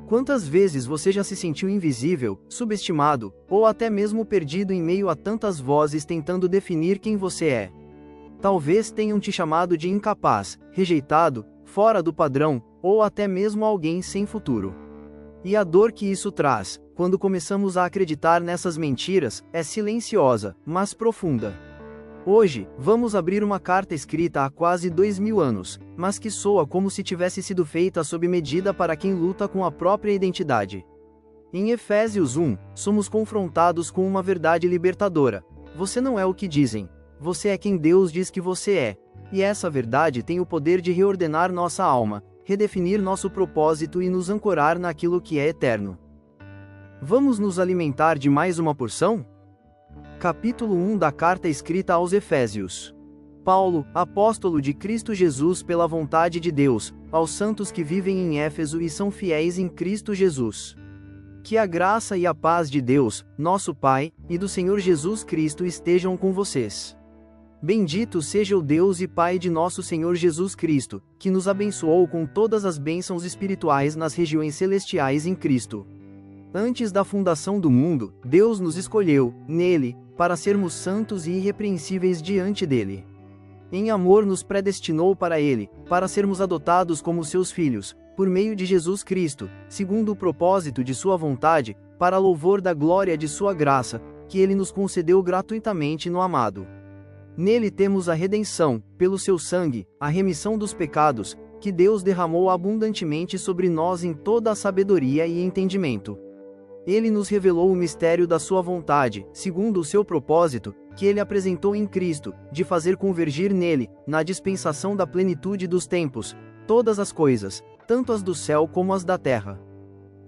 Quantas vezes você já se sentiu invisível, subestimado, ou até mesmo perdido em meio a tantas vozes tentando definir quem você é? Talvez tenham te chamado de incapaz, rejeitado, fora do padrão, ou até mesmo alguém sem futuro. E a dor que isso traz, quando começamos a acreditar nessas mentiras, é silenciosa, mas profunda. Hoje, vamos abrir uma carta escrita há quase 2000 anos, mas que soa como se tivesse sido feita sob medida para quem luta com a própria identidade. Em Efésios 1, somos confrontados com uma verdade libertadora. Você não é o que dizem. Você é quem Deus diz que você é. E essa verdade tem o poder de reordenar nossa alma, redefinir nosso propósito e nos ancorar naquilo que é eterno. Vamos nos alimentar de mais uma porção? Capítulo 1 da carta escrita aos Efésios. Paulo, apóstolo de Cristo Jesus pela vontade de Deus, aos santos que vivem em Éfeso e são fiéis em Cristo Jesus. Que a graça e a paz de Deus, nosso Pai, e do Senhor Jesus Cristo estejam com vocês. Bendito seja o Deus e Pai de nosso Senhor Jesus Cristo, que nos abençoou com todas as bênçãos espirituais nas regiões celestiais em Cristo. Antes da fundação do mundo, Deus nos escolheu, nele, para sermos santos e irrepreensíveis diante dele. Em amor nos predestinou para ele, para sermos adotados como seus filhos, por meio de Jesus Cristo, segundo o propósito de sua vontade, para louvor da glória de sua graça, que ele nos concedeu gratuitamente no amado. Nele temos a redenção, pelo seu sangue, a remissão dos pecados, que Deus derramou abundantemente sobre nós em toda a sabedoria e entendimento. Ele nos revelou o mistério da sua vontade, segundo o seu propósito, que ele apresentou em Cristo, de fazer convergir nele, na dispensação da plenitude dos tempos, todas as coisas, tanto as do céu como as da terra.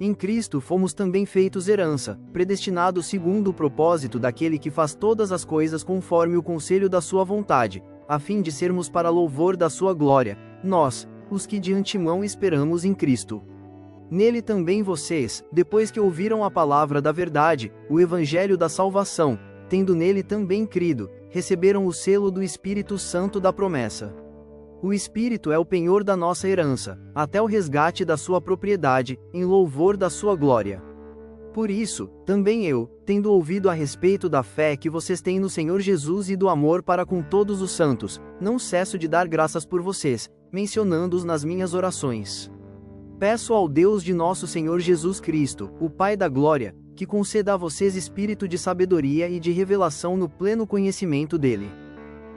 Em Cristo fomos também feitos herança, predestinados segundo o propósito daquele que faz todas as coisas conforme o conselho da sua vontade, a fim de sermos para louvor da sua glória, nós, os que de antemão esperamos em Cristo. Nele também vocês, depois que ouviram a palavra da verdade, o evangelho da salvação, tendo nele também crido, receberam o selo do Espírito Santo da promessa. O Espírito é o penhor da nossa herança, até o resgate da sua propriedade, em louvor da sua glória. Por isso, também eu, tendo ouvido a respeito da fé que vocês têm no Senhor Jesus e do amor para com todos os santos, não cesso de dar graças por vocês, mencionando-os nas minhas orações. Peço ao Deus de nosso Senhor Jesus Cristo, o Pai da glória, que conceda a vocês espírito de sabedoria e de revelação no pleno conhecimento dele.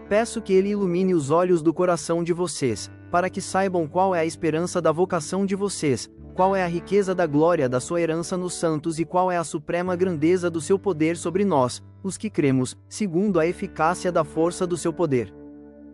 Peço que ele ilumine os olhos do coração de vocês, para que saibam qual é a esperança da vocação de vocês, qual é a riqueza da glória da sua herança nos santos e qual é a suprema grandeza do seu poder sobre nós, os que cremos, segundo a eficácia da força do seu poder.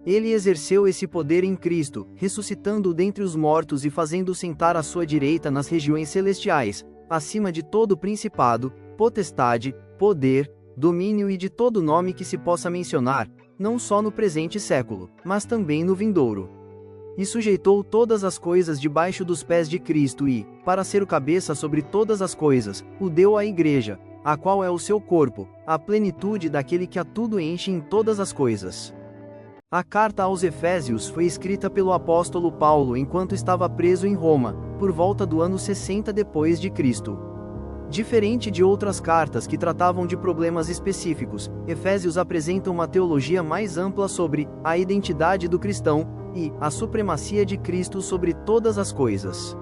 Ele exerceu esse poder em Cristo, ressuscitando-o dentre os mortos e fazendo-o sentar à sua direita nas regiões celestiais, acima de todo principado, potestade, poder, domínio e de todo nome que se possa mencionar, não só no presente século, mas também no vindouro. E sujeitou todas as coisas debaixo dos pés de Cristo e, para ser o cabeça sobre todas as coisas, o deu à Igreja, a qual é o seu corpo, a plenitude daquele que a tudo enche em todas as coisas. A carta aos Efésios foi escrita pelo apóstolo Paulo enquanto estava preso em Roma, por volta do ano 60 depois de Cristo. Diferente de outras cartas que tratavam de problemas específicos, Efésios apresenta uma teologia mais ampla sobre a identidade do cristão e a supremacia de Cristo sobre todas as coisas.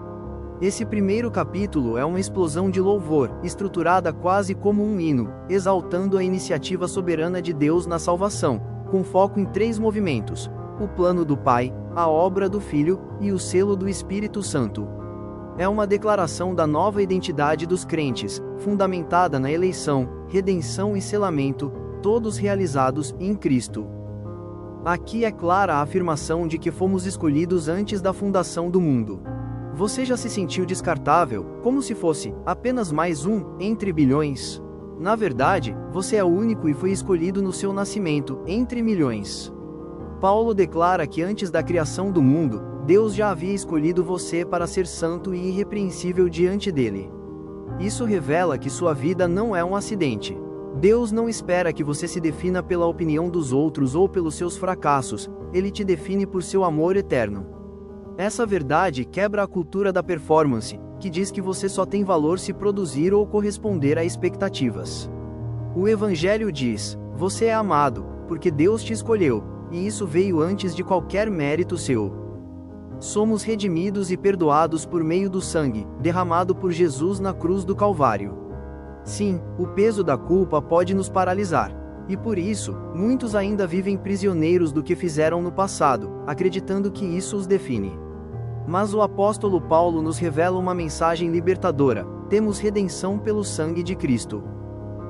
Esse primeiro capítulo é uma explosão de louvor, estruturada quase como um hino, exaltando a iniciativa soberana de Deus na salvação, com foco em 3 movimentos: o plano do Pai, a obra do Filho e o selo do Espírito Santo. É uma declaração da nova identidade dos crentes, fundamentada na eleição, redenção e selamento, todos realizados em Cristo. Aqui é clara a afirmação de que fomos escolhidos antes da fundação do mundo. Você já se sentiu descartável, como se fosse apenas mais um entre bilhões? Na verdade, você é o único e foi escolhido no seu nascimento, entre milhões. Paulo declara que antes da criação do mundo, Deus já havia escolhido você para ser santo e irrepreensível diante dele. Isso revela que sua vida não é um acidente. Deus não espera que você se defina pela opinião dos outros ou pelos seus fracassos, ele te define por seu amor eterno. Essa verdade quebra a cultura da performance, que diz que você só tem valor se produzir ou corresponder a expectativas. O Evangelho diz: você é amado, porque Deus te escolheu, e isso veio antes de qualquer mérito seu. Somos redimidos e perdoados por meio do sangue, derramado por Jesus na cruz do Calvário. Sim, o peso da culpa pode nos paralisar. E por isso, muitos ainda vivem prisioneiros do que fizeram no passado, acreditando que isso os define. Mas o apóstolo Paulo nos revela uma mensagem libertadora: temos redenção pelo sangue de Cristo.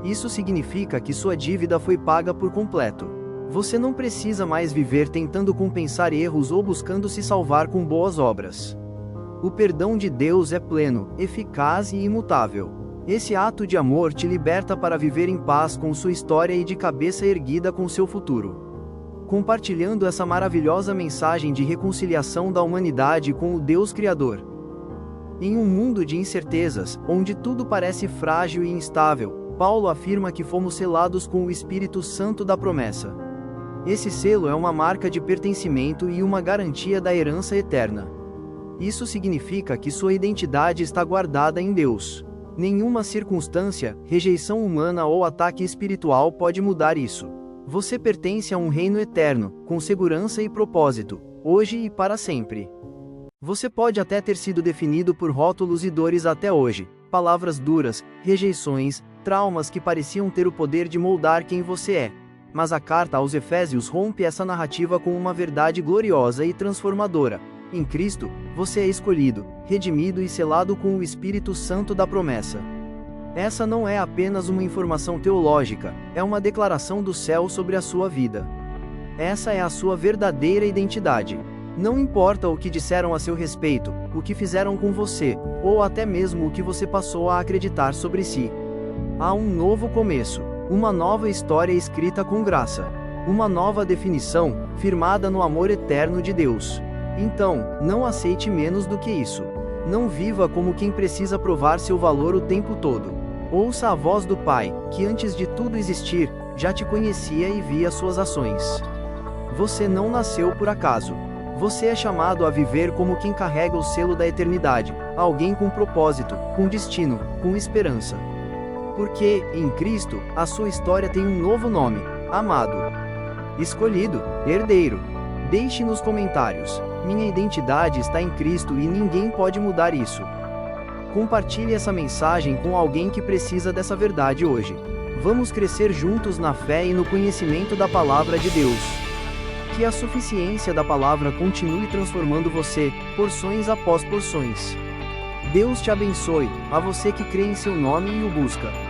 Isso significa que sua dívida foi paga por completo. Você não precisa mais viver tentando compensar erros ou buscando se salvar com boas obras. O perdão de Deus é pleno, eficaz e imutável. Esse ato de amor te liberta para viver em paz com sua história e de cabeça erguida com seu futuro. Compartilhando essa maravilhosa mensagem de reconciliação da humanidade com o Deus Criador. Em um mundo de incertezas, onde tudo parece frágil e instável, Paulo afirma que fomos selados com o Espírito Santo da promessa. Esse selo é uma marca de pertencimento e uma garantia da herança eterna. Isso significa que sua identidade está guardada em Deus. Nenhuma circunstância, rejeição humana ou ataque espiritual pode mudar isso. Você pertence a um reino eterno, com segurança e propósito, hoje e para sempre. Você pode até ter sido definido por rótulos e dores até hoje, palavras duras, rejeições, traumas que pareciam ter o poder de moldar quem você é. Mas a carta aos Efésios rompe essa narrativa com uma verdade gloriosa e transformadora. Em Cristo, você é escolhido, redimido e selado com o Espírito Santo da promessa. Essa não é apenas uma informação teológica, é uma declaração do céu sobre a sua vida. Essa é a sua verdadeira identidade. Não importa o que disseram a seu respeito, o que fizeram com você, ou até mesmo o que você passou a acreditar sobre si. Há um novo começo. Uma nova história escrita com graça. Uma nova definição, firmada no amor eterno de Deus. Então, não aceite menos do que isso. Não viva como quem precisa provar seu valor o tempo todo. Ouça a voz do Pai, que antes de tudo existir, já te conhecia e via suas ações. Você não nasceu por acaso. Você é chamado a viver como quem carrega o selo da eternidade, alguém com propósito, com destino, com esperança. Porque, em Cristo, a sua história tem um novo nome: amado, escolhido, herdeiro. Deixe nos comentários: minha identidade está em Cristo e ninguém pode mudar isso. Compartilhe essa mensagem com alguém que precisa dessa verdade hoje. Vamos crescer juntos na fé e no conhecimento da palavra de Deus. Que a suficiência da palavra continue transformando você, porções após porções. Deus te abençoe, a você que crê em seu nome e o busca.